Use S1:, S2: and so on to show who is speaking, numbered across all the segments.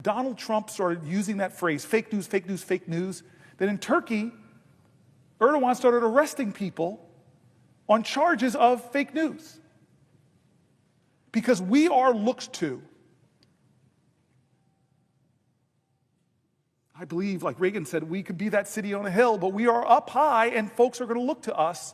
S1: Donald Trump started using that phrase, fake news, fake news, fake news. Then in Turkey, Erdogan started arresting people on charges of fake news. Because we are looked to. I believe, like Reagan said, we could be that city on a hill, but we are up high and folks are going to look to us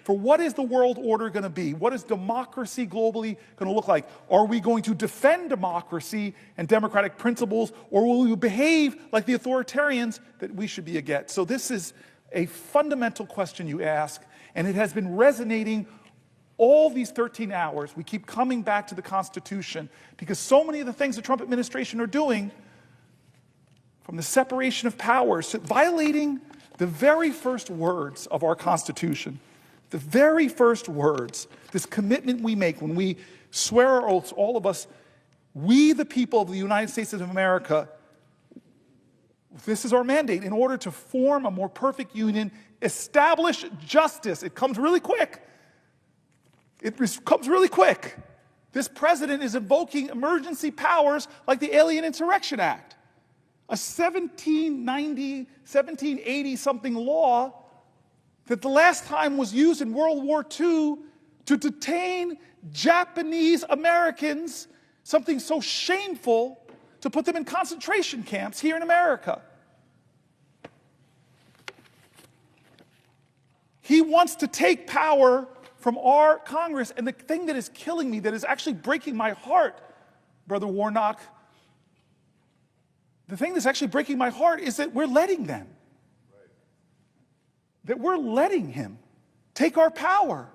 S1: for what is the world order going to be? What is democracy globally going to look like? Are we going to defend democracy and democratic principles, or will we behave like the authoritarians that we should be against? So this is a fundamental question you ask, and it has been resonating all these 13 hours. We keep coming back to the Constitution because so many of the things the Trump administration are doing, from the separation of powers to violating the very first words of our Constitution, the very first words, this commitment we make when we swear our oaths, all of us, we the people of the United States of America, this is our mandate in order to form a more perfect union, establish justice. It comes really quick. It comes really quick. This president is invoking emergency powers like the Alien Insurrection Act, a 1790, 1780 something law that the last time was used in World War II to detain Japanese Americans, something so shameful, to put them in concentration camps here in America. He wants to take power from our Congress, and the thing that is killing me, that is actually breaking my heart, Brother Warnock, the thing that's actually breaking my heart is that we're letting them. That we're letting him take our power.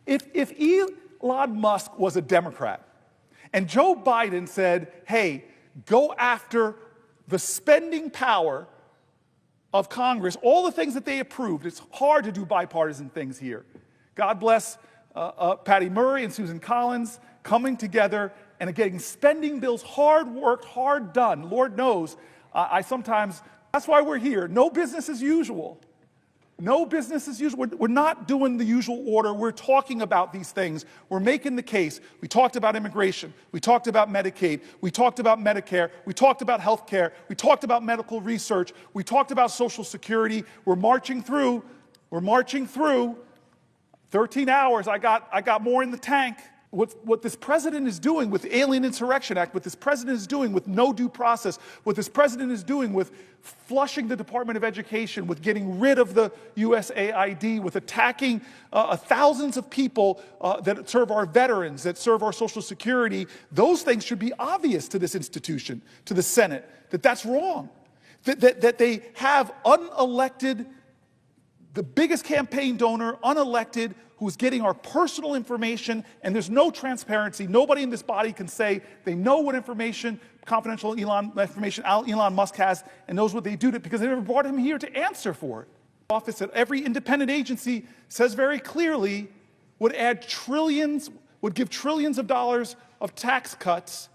S1: If Elon Musk was a Democrat and Joe Biden said, hey, go after the spending power of Congress, all the things that they approved, it's hard to do bipartisan things here. God bless Patty Murray and Susan Collins coming together and getting spending bills, hard worked, hard done. Lord knows, that's why we're here. No business as usual. No business as usual. We're not doing the usual order. We're talking about these things. We're making the case. We talked about immigration. We talked about Medicaid. We talked about Medicare. We talked about health care. We talked about medical research. We talked about Social Security. We're marching through. We're marching through. 13 hours, I got more in the tank. What this president is doing with the Alien Insurrection Act, what this president is doing with no due process, what this president is doing with flushing the Department of Education, with getting rid of the USAID, with attacking thousands of people that serve our veterans, that serve our Social Security, those things should be obvious to this institution, to the Senate, that that's wrong. That they have unelected, the biggest campaign donor, unelected, who's getting our personal information, and there's no transparency. Nobody in this body can say they know what information, confidential information Elon Musk has, and knows what they do to it, because they never brought him here to answer for it. Office at every independent agency says very clearly would add trillions, would give trillions of dollars of tax cuts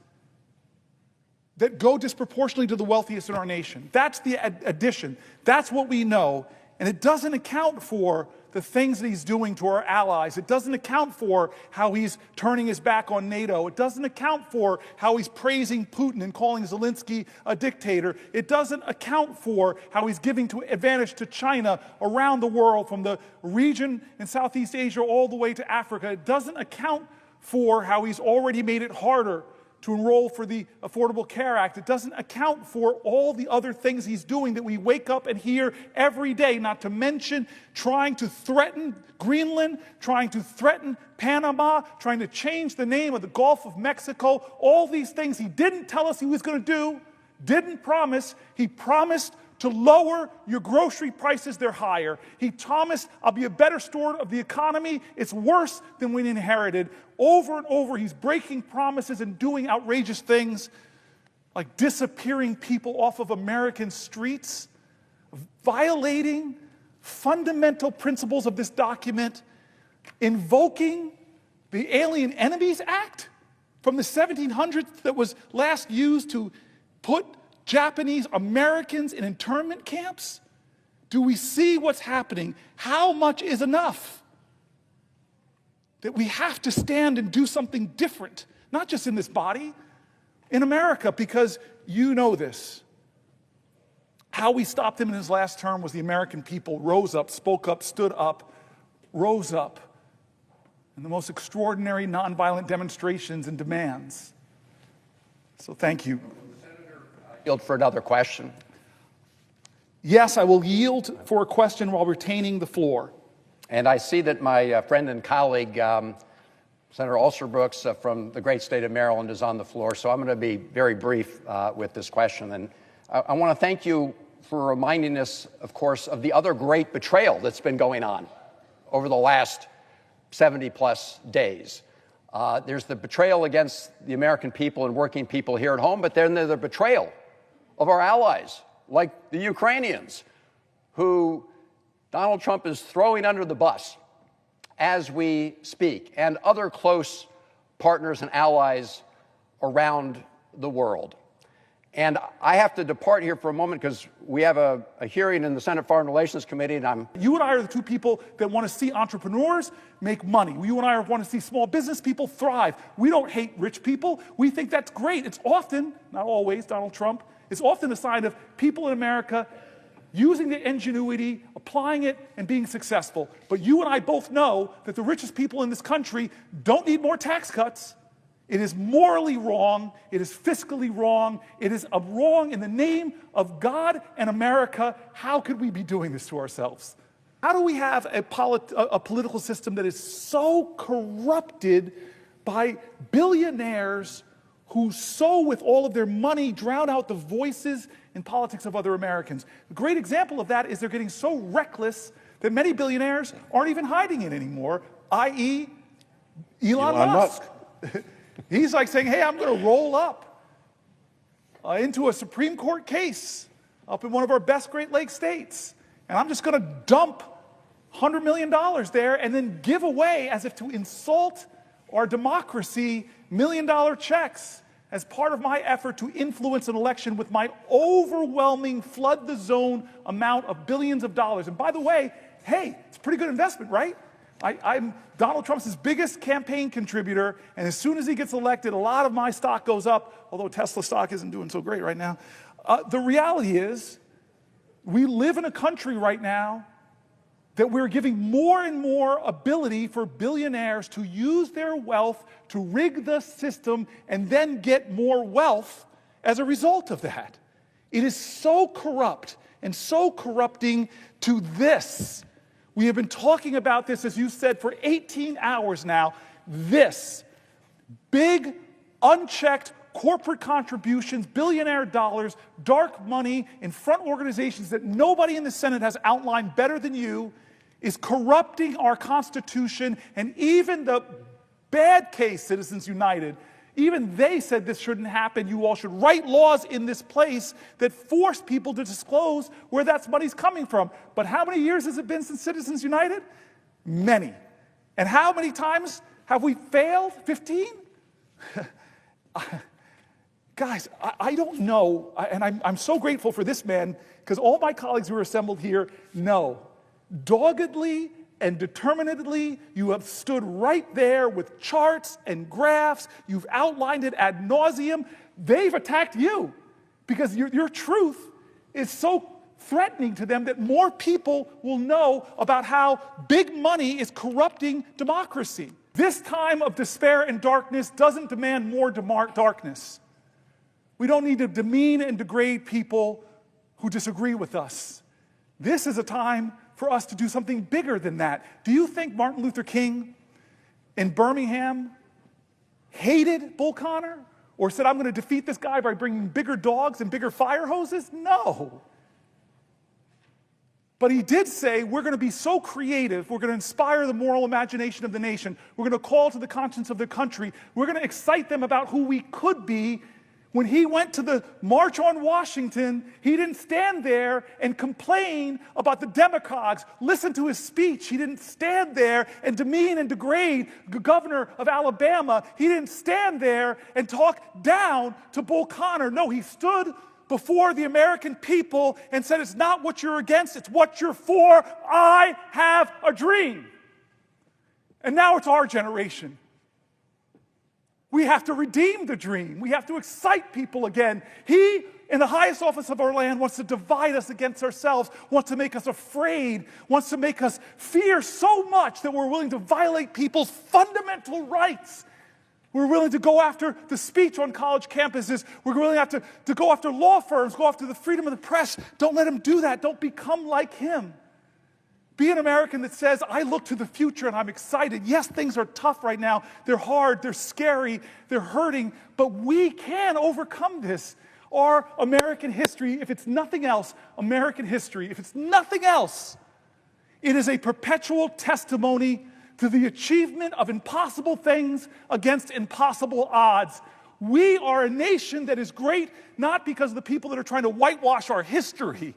S1: that go disproportionately to the wealthiest in our nation. That's the addition. That's what we know. And it doesn't account for the things that he's doing to our allies. It doesn't account for how he's turning his back on NATO. It doesn't account for how he's praising Putin and calling Zelensky a dictator. It doesn't account for how he's giving advantage to China around the world, from the region in Southeast Asia all the way to Africa. It doesn't account for how he's already made it harder to enroll for the Affordable Care Act. It doesn't account for all the other things he's doing that we wake up and hear every day, not to mention trying to threaten Greenland, trying to threaten Panama, trying to change the name of the Gulf of Mexico. All these things he didn't tell us he was going to do, didn't promise. He promised to lower your grocery prices, they're higher. He promised, I'll be a better steward of the economy. It's worse than we inherited. Over and over, he's breaking promises and doing outrageous things like disappearing people off of American streets, violating fundamental principles of this document, invoking the Alien Enemies Act from the 1700s that was last used to put Japanese Americans in internment camps? Do we see what's happening? How much is enough? That we have to stand and do something different, not just in this body, in America, because you know this. How we stopped him in his last term was the American people rose up, spoke up, stood up, rose up in the most extraordinary nonviolent demonstrations and demands. So thank you.
S2: Senator, yield for another question.
S1: Yes, I will yield for a question while retaining the floor.
S2: And I see that my friend and colleague, Senator Alsterbrooks from the great state of Maryland, is on the floor. So I'm going to be very brief with this question. And I want to thank you for reminding us, of course, of the other great betrayal that's been going on over the last 70-plus days. There's the betrayal against the American people and working people here at home, but then there's the betrayal of our allies, like the Ukrainians, who Donald Trump is throwing under the bus as we speak, and other close partners and allies around the world. And I have to depart here for a moment because we have a hearing in the Senate Foreign Relations Committee, and
S1: You and I are the two people that want to see entrepreneurs make money. You and I want to see small business people thrive. We don't hate rich people. We think that's great. It's often, not always, Donald Trump, it's often a sign of people in America using the ingenuity, applying it, and being successful. But you and I both know that the richest people in this country don't need more tax cuts. It is morally wrong. It is fiscally wrong. It is a wrong in the name of God and America. How could we be doing this to ourselves? How do we have a political system that is so corrupted by billionaires who so with all of their money drown out the voices in politics of other Americans? A great example of that is they're getting so reckless that many billionaires aren't even hiding it anymore, i.e. Elon Musk. He's like saying, hey, I'm going to roll up into a Supreme Court case up in one of our best Great Lakes states, and I'm just going to dump $100 million there and then give away, as if to insult our democracy, million-dollar checks as part of my effort to influence an election with my overwhelming flood-the-zone amount of billions of dollars. And by the way, hey, it's a pretty good investment, right? I'm Donald Trump's biggest campaign contributor, and as soon as he gets elected, a lot of my stock goes up, although Tesla stock isn't doing so great right now. The reality is, we live in a country right now that we're giving more and more ability for billionaires to use their wealth to rig the system and then get more wealth as a result of that. It is so corrupt and so corrupting to this. We have been talking about this, as you said, for 18 hours now. This big, unchecked corporate contributions, billionaire dollars, dark money in front organizations that nobody in the Senate has outlined better than you, is corrupting our Constitution. And even the bad case Citizens United, even they said this shouldn't happen. You all should write laws in this place that force people to disclose where that money's coming from. But how many years has it been since Citizens United? Many. And how many times have we failed? 15? Guys, I don't know, and I'm so grateful for this man, because all my colleagues who are assembled here know, doggedly and determinedly, you have stood right there with charts and graphs. You've outlined it ad nauseum. They've attacked you because your truth is so threatening to them that more people will know about how big money is corrupting democracy. This time of despair and darkness doesn't demand more darkness. We don't need to demean and degrade people who disagree with us. This is a time for us to do something bigger than that. Do you think Martin Luther King in Birmingham hated Bull Connor or said, I'm going to defeat this guy by bringing bigger dogs and bigger fire hoses? No. But he did say, we're going to be so creative, we're going to inspire the moral imagination of the nation, we're going to call to the conscience of the country, we're going to excite them about who we could be. When he went to the March on Washington, he didn't stand there and complain about the demagogues. Listen to his speech. He didn't stand there and demean and degrade the governor of Alabama. He didn't stand there and talk down to Bull Connor. No, he stood before the American people and said, it's not what you're against, it's what you're for. I have a dream. And now it's our generation. We have to redeem the dream. We have to excite people again. He, in the highest office of our land, wants to divide us against ourselves, wants to make us afraid, wants to make us fear so much that we're willing to violate people's fundamental rights. We're willing to go after the speech on college campuses. We're willing to go after law firms, go after the freedom of the press. Don't let him do that. Don't become like him. Be an American that says, I look to the future and I'm excited. Yes, things are tough right now. They're hard, they're scary, they're hurting, but we can overcome this. Our American history, if it's nothing else, American history, if it's nothing else, it is a perpetual testimony to the achievement of impossible things against impossible odds. We are a nation that is great not because of the people that are trying to whitewash our history,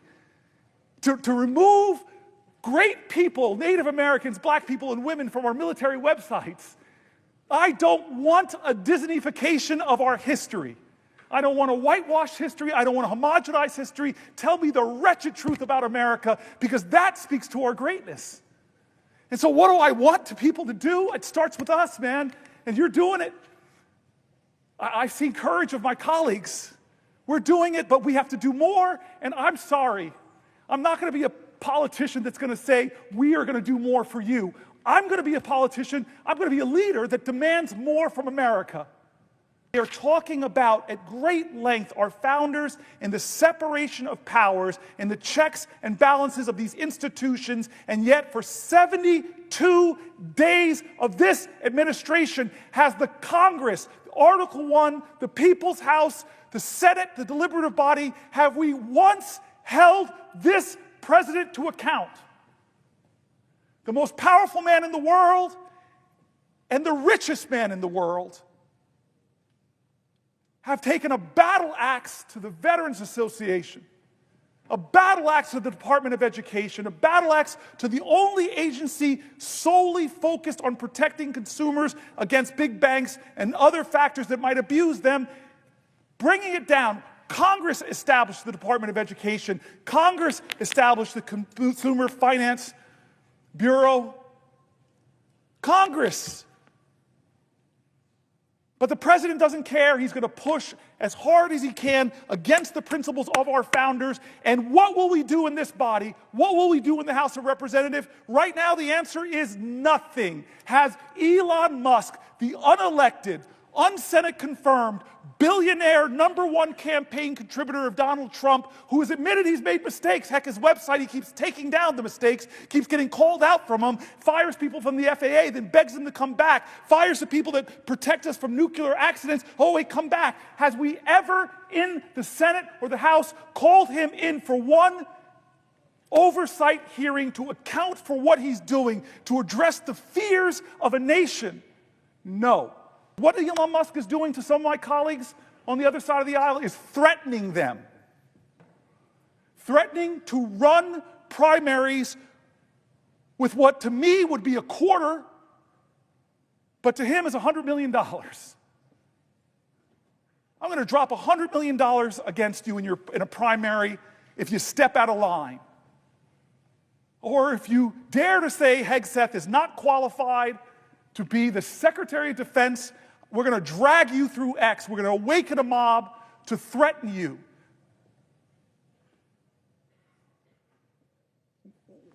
S1: to remove great people, Native Americans, black people, and women from our military websites. I don't want a Disneyfication of our history. I don't want to whitewash history. I don't want to homogenize history. Tell me the wretched truth about America, because that speaks to our greatness. And so what do I want people to do? It starts with us, man, and you're doing it. I've seen courage of my colleagues. We're doing it, but we have to do more, and I'm sorry. I'm not going to be a politician that's going to say, we are going to do more for you. I'm going to be a politician, I'm going to be a leader that demands more from America. They are talking about, at great length, our founders and the separation of powers and the checks and balances of these institutions, and yet for 72 days of this administration has the Congress, Article 1, the People's House, the Senate, the deliberative body, have we once held this president to account? The most powerful man in the world and the richest man in the world have taken a battle axe to the Veterans Association, a battle axe to the Department of Education, a battle axe to the only agency solely focused on protecting consumers against big banks and other factors that might abuse them, bringing it down. Congress established the Department of Education. Congress established the Consumer Finance Bureau. Congress. But the president doesn't care. He's going to push as hard as he can against the principles of our founders. And what will we do in this body? What will we do in the House of Representatives? Right now, the answer is nothing. Has Elon Musk, the unelected, un-Senate confirmed, billionaire, #1 campaign contributor of Donald Trump, who has admitted he's made mistakes. Heck, his website, he keeps taking down the mistakes, keeps getting called out from them, fires people from the FAA, then begs them to come back, fires the people that protect us from nuclear accidents. Oh, wait, come back. Has we ever in the Senate or the House called him in for one oversight hearing to account for what he's doing, to address the fears of a nation? No. What Elon Musk is doing to some of my colleagues on the other side of the aisle is threatening them. Threatening to run primaries with what to me would be a quarter, but to him is $100 million. I'm going to drop $100 million against you in a primary if you step out of line. Or if you dare to say Hegseth is not qualified to be the Secretary of Defense, we're going to drag you through X. We're going to awaken a mob to threaten you.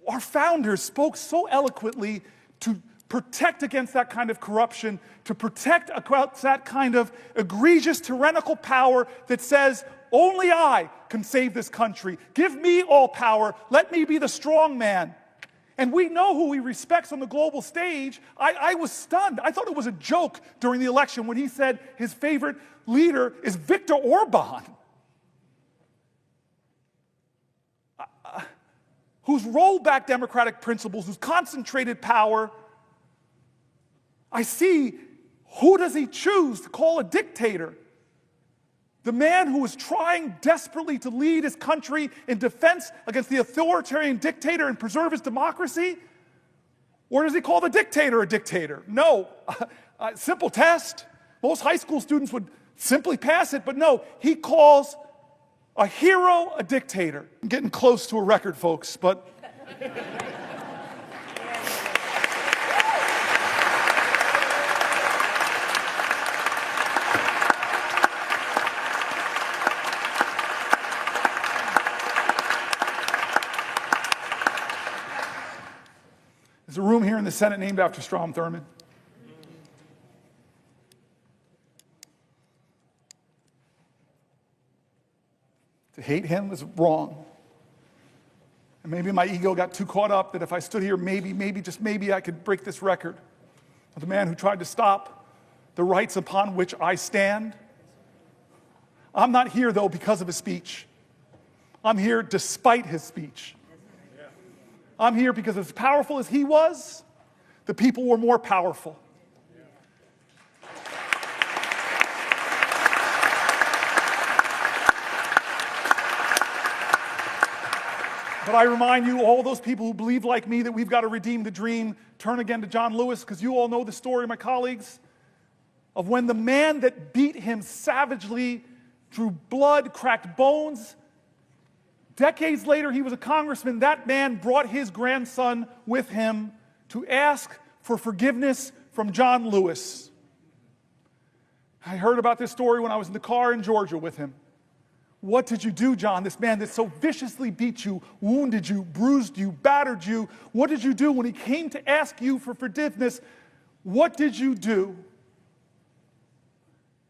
S1: Our founders spoke so eloquently to protect against that kind of corruption, to protect against that kind of egregious tyrannical power that says, only I can save this country. Give me all power. Let me be the strong man. And we know who he respects on the global stage. I was stunned. I thought it was a joke during the election when he said his favorite leader is Viktor Orban, who's rolled back democratic principles, who's concentrated power. I see, who does he choose to call a dictator? The man who is trying desperately to lead his country in defense against the authoritarian dictator and preserve his democracy? Or does he call the dictator a dictator? No. Simple test. Most high school students would simply pass it, but no. He calls a hero a dictator. I'm getting close to a record, folks, but... There's a room here in the Senate named after Strom Thurmond. To hate him is wrong. And maybe my ego got too caught up that if I stood here, maybe, just maybe I could break this record of the man who tried to stop the rights upon which I stand. I'm not here, though, because of his speech. I'm here despite his speech. I'm here because as powerful as he was, the people were more powerful. But I remind you, all those people who believe like me that we've got to redeem the dream, turn again to John Lewis, because you all know the story, my colleagues, of when the man that beat him savagely, drew blood, cracked bones. Decades later, he was a congressman. That man brought his grandson with him to ask for forgiveness from John Lewis. I heard about this story when I was in the car in Georgia with him. What did you do, John? This man that so viciously beat you, wounded you, bruised you, battered you. What did you do when he came to ask you for forgiveness? What did you do?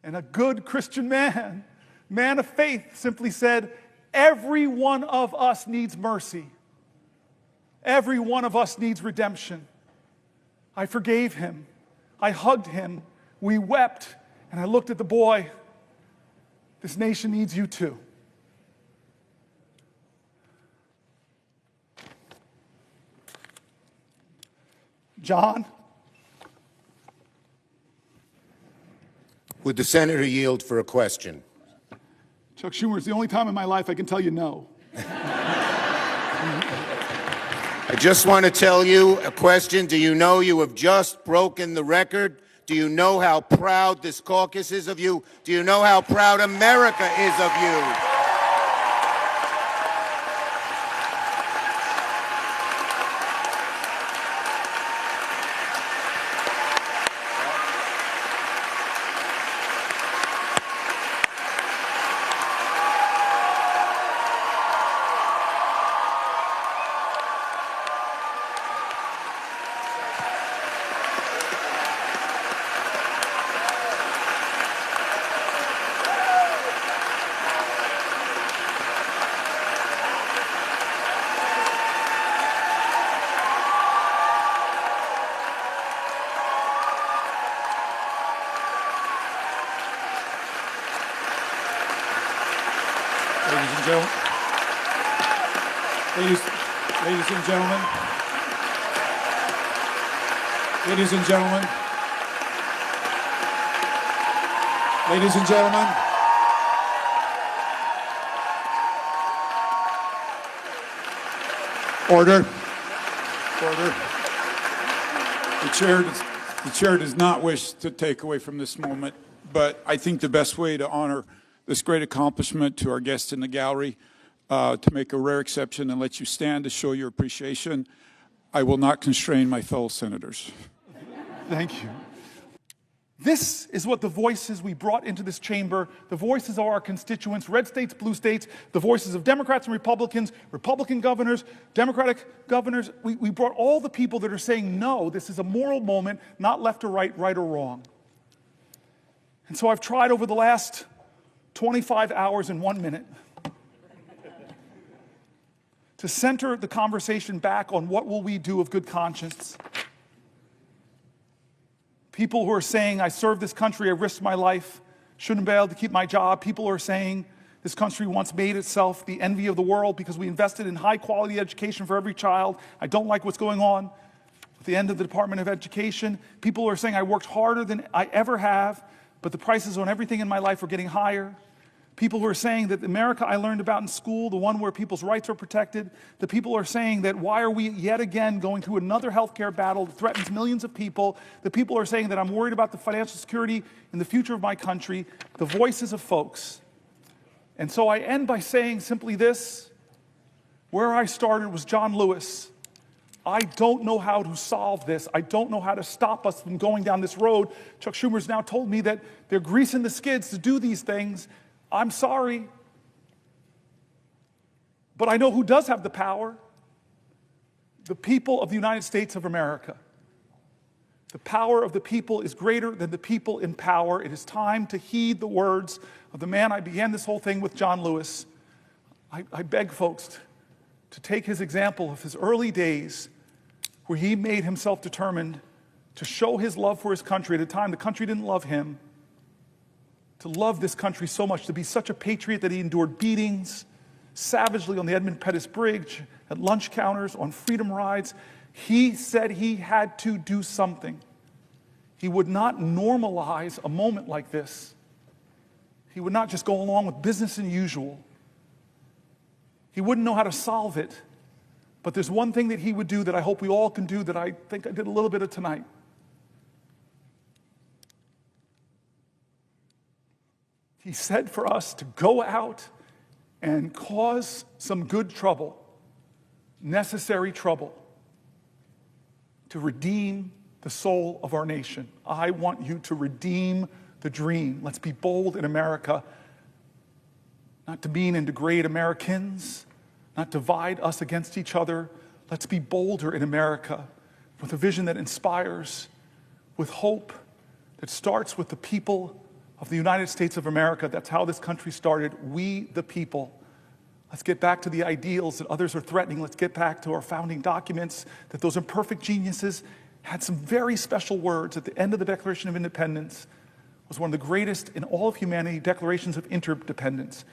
S1: And a good Christian man of faith, simply said, every one of us needs mercy. Every one of us needs redemption. I forgave him. I hugged him. We wept. And I looked at the boy. This nation needs you too. John?
S3: Would the senator yield for a question?
S1: Chuck Schumer, it's the only time in my life I can tell you no.
S3: I just want to tell you a question. Do you know you have just broken the record? Do you know how proud this caucus is of you? Do you know how proud America is of you?
S4: Ladies and gentlemen, order. The chair does not wish to take away from this moment, but I think the best way to honor this great accomplishment to our guests in the gallery, to make a rare exception and let you stand to show your appreciation, I will not constrain my fellow senators.
S1: Thank you. This is what the voices we brought into this chamber, the voices of our constituents, red states, blue states, the voices of Democrats and Republicans, Republican governors, Democratic governors. We brought all the people that are saying, no, this is a moral moment, not left or right, right or wrong. And so I've tried over the last 25 hours and 1 minute to center the conversation back on what will we do of good conscience. People who are saying, I served this country, I risked my life, shouldn't be able to keep my job. People who are saying, this country once made itself the envy of the world because we invested in high quality education for every child. I don't like what's going on at the end of the Department of Education. People who are saying, I worked harder than I ever have, but the prices on everything in my life are getting higher. People who are saying that the America I learned about in school, the one where people's rights are protected, the people who are saying that why are we yet again going through another healthcare battle that threatens millions of people, the people who are saying that I'm worried about the financial security and the future of my country, the voices of folks. And so I end by saying simply this, where I started was John Lewis. I don't know how to solve this. I don't know how to stop us from going down this road. Chuck Schumer's now told me that they're greasing the skids to do these things. I'm sorry, but I know who does have the power. the people of the United States of America. The power of the people is greater than the people in power. It is time to heed the words of the man I began this whole thing with, John Lewis. I beg folks to take his example of his early days where he made himself determined to show his love for his country at a time the country didn't love him, to love this country so much, to be such a patriot that he endured beatings savagely on the Edmund Pettus Bridge, at lunch counters, on freedom rides. He said he had to do something. He would not normalize a moment like this. He would not just go along with business as usual. He wouldn't know how to solve it. But there's one thing that he would do that I hope we all can do, that I think I did a little bit of tonight. He said for us to go out and cause some good trouble, necessary trouble, to redeem the soul of our nation. I want you to redeem the dream. Let's be bold in America, not to mean and degrade Americans, not divide us against each other. Let's be bolder in America with a vision that inspires, with hope that starts with the people of the United States of America. That's how this country started. We, the people. Let's get back to the ideals that others are threatening. Let's get back to our founding documents, that those imperfect geniuses had some very special words at the end of the Declaration of Independence. It was one of the greatest in all of humanity declarations of interdependence.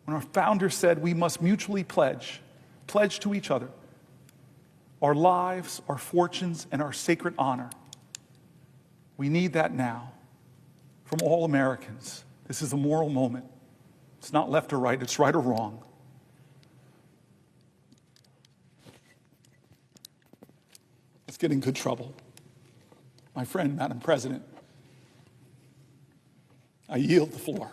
S1: When our founders said we must mutually pledge to each other our lives, our fortunes, and our sacred honor. We need that now from all Americans. This is a moral moment. It's not left or right, it's right or wrong. Let's get in good trouble. My friend, Madam President, I yield the floor.